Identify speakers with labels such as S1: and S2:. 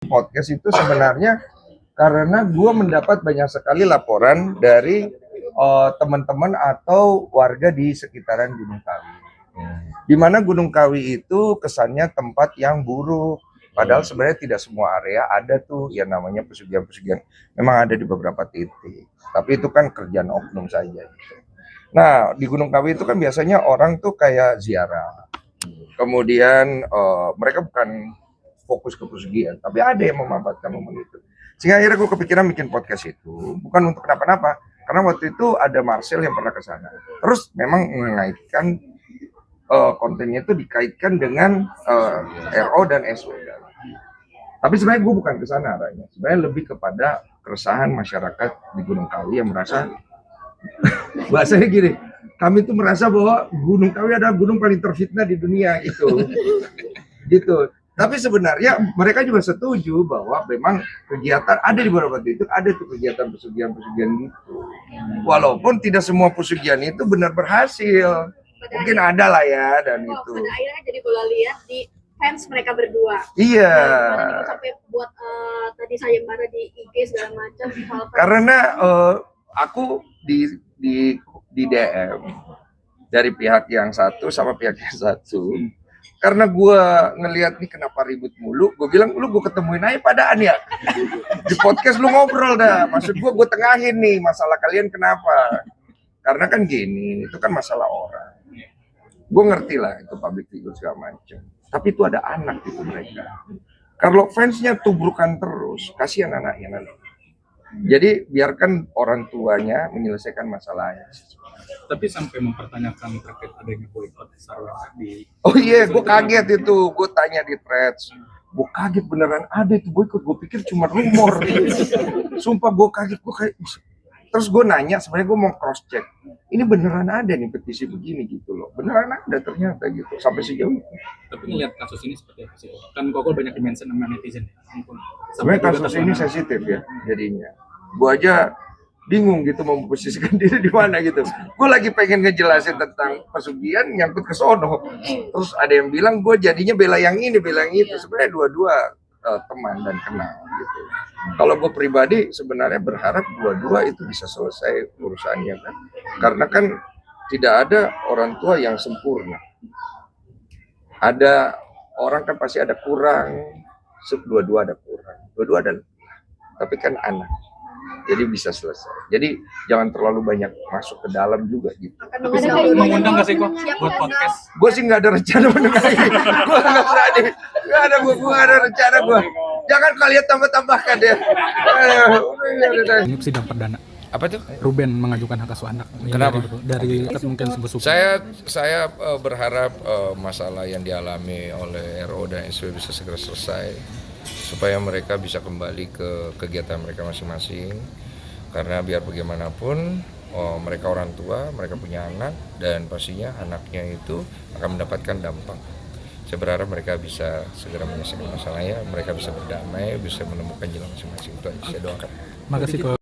S1: Podcast itu sebenarnya karena gue mendapat banyak sekali laporan dari teman-teman atau warga di sekitaran Gunung Kawi. Di mana Gunung Kawi itu kesannya tempat yang buruk. Padahal sebenarnya tidak semua area ada tuh yang namanya pesugihan-pesugihan. Memang ada di beberapa titik. Tapi itu kan kerjaan oknum saja. Gitu. Nah, di Gunung Kawi itu kan biasanya orang tuh kayak ziarah. Kemudian mereka bukan fokus ke pesugihan, tapi ada yang memanfaatkan momen itu. Sehingga akhirnya gue kepikiran bikin podcast itu, bukan untuk kenapa-napa, karena waktu itu ada Marcel yang pernah ke sana. Terus memang mengaitkan kontennya itu dikaitkan dengan RO dan SW. Tapi sebenarnya gue bukan ke sana arahnya. Sebenarnya lebih kepada keresahan masyarakat di Gunung Kawi yang merasa bahasanya gini, kami tuh merasa bahwa Gunung Kawi adalah gunung paling terfitnah di dunia itu. Gitu. Tapi sebenarnya mereka juga setuju bahwa memang kegiatan ada di beberapa titik, ada tuh kegiatan pesugihan-pesugihan gitu. Walaupun tidak semua pesugihan itu benar berhasil. Mungkin ada lah ya dan itu.
S2: Pada akhirnya jadi bola lihat di fans mereka berdua.
S1: Iya.
S2: Nah, sampai buat tadi sayembara di IG segala macam.
S1: Karena aku di DM dari pihak yang satu sama pihak yang satu. Karena gue ngelihat nih kenapa ribut mulu, gue bilang lu gue ketemuin aja padaan ya di podcast lu ngobrol dah. Maksud gue tengahin nih masalah kalian kenapa? Karena kan gini, itu kan masalah orang. Gue ngerti lah itu public figure segala macam. Tapi itu ada anak itu mereka. Kalau fansnya tubrukan terus, kasihan anaknya nanti. Jadi biarkan orang tuanya menyelesaikan masalahnya.
S3: Tapi sampai mempertanyakan terkait adanya boykot Sarawak di.
S1: Oh iya, gue kaget itu. Gue tanya di threads. Gue kaget beneran ada itu boykot. Gue pikir cuma rumor. Sumpah gue kaget. Gue kayak. Terus gue nanya, sebenarnya gue mau cross check. Ini beneran ada nih petisi begini gitu loh. Beneran ada ternyata gitu. Sampai sejauh itu.
S3: Tapi ngelihat kasus ini seperti apa sih? Kan kok banyak dimention sama netizen.
S1: Sebenarnya kasus ini sensitif ya jadinya. Gue aja bingung gitu mau memposisikan diri di mana gitu. Gue lagi pengen ngejelasin tentang pesugihan nyangkut ke sono. Terus ada yang bilang gue jadinya bela yang ini, bela yang itu. Sebenarnya dua-dua teman dan kenal gitu. Kalau gue pribadi sebenarnya berharap dua-dua itu bisa selesai urusannya kan. Karena kan tidak ada orang tua yang sempurna. Ada orang kan pasti ada kurang, dua-dua ada kurang. Dua-dua ada, tapi kan anak. Jadi bisa selesai. Jadi jangan terlalu banyak masuk ke dalam juga gitu.
S3: Mengundang nggak sih kok buat podcast?
S1: Gue sih nggak ada rencana mendengar. Gue nggak berani. Nggak ada gue nggak ada rencana gue. Jangan kalian tambah-tambahkan ya.
S3: Ini sidang perdana.
S4: Apa tuh?
S3: Ruben mengajukan hak asuh anak.
S4: Kenapa?
S3: Dari mungkin sebut
S4: Saya berharap masalah yang dialami oleh RO dan SW bisa segera selesai supaya mereka bisa kembali ke kegiatan mereka masing-masing. Karena biar bagaimanapun mereka orang tua, mereka punya anak dan pastinya anaknya itu akan mendapatkan dampak. Saya berharap mereka bisa segera menyelesaikan masalahnya, mereka bisa berdamai, bisa menemukan jalan masing-masing. Itu aja saya doakan.
S3: Makasih.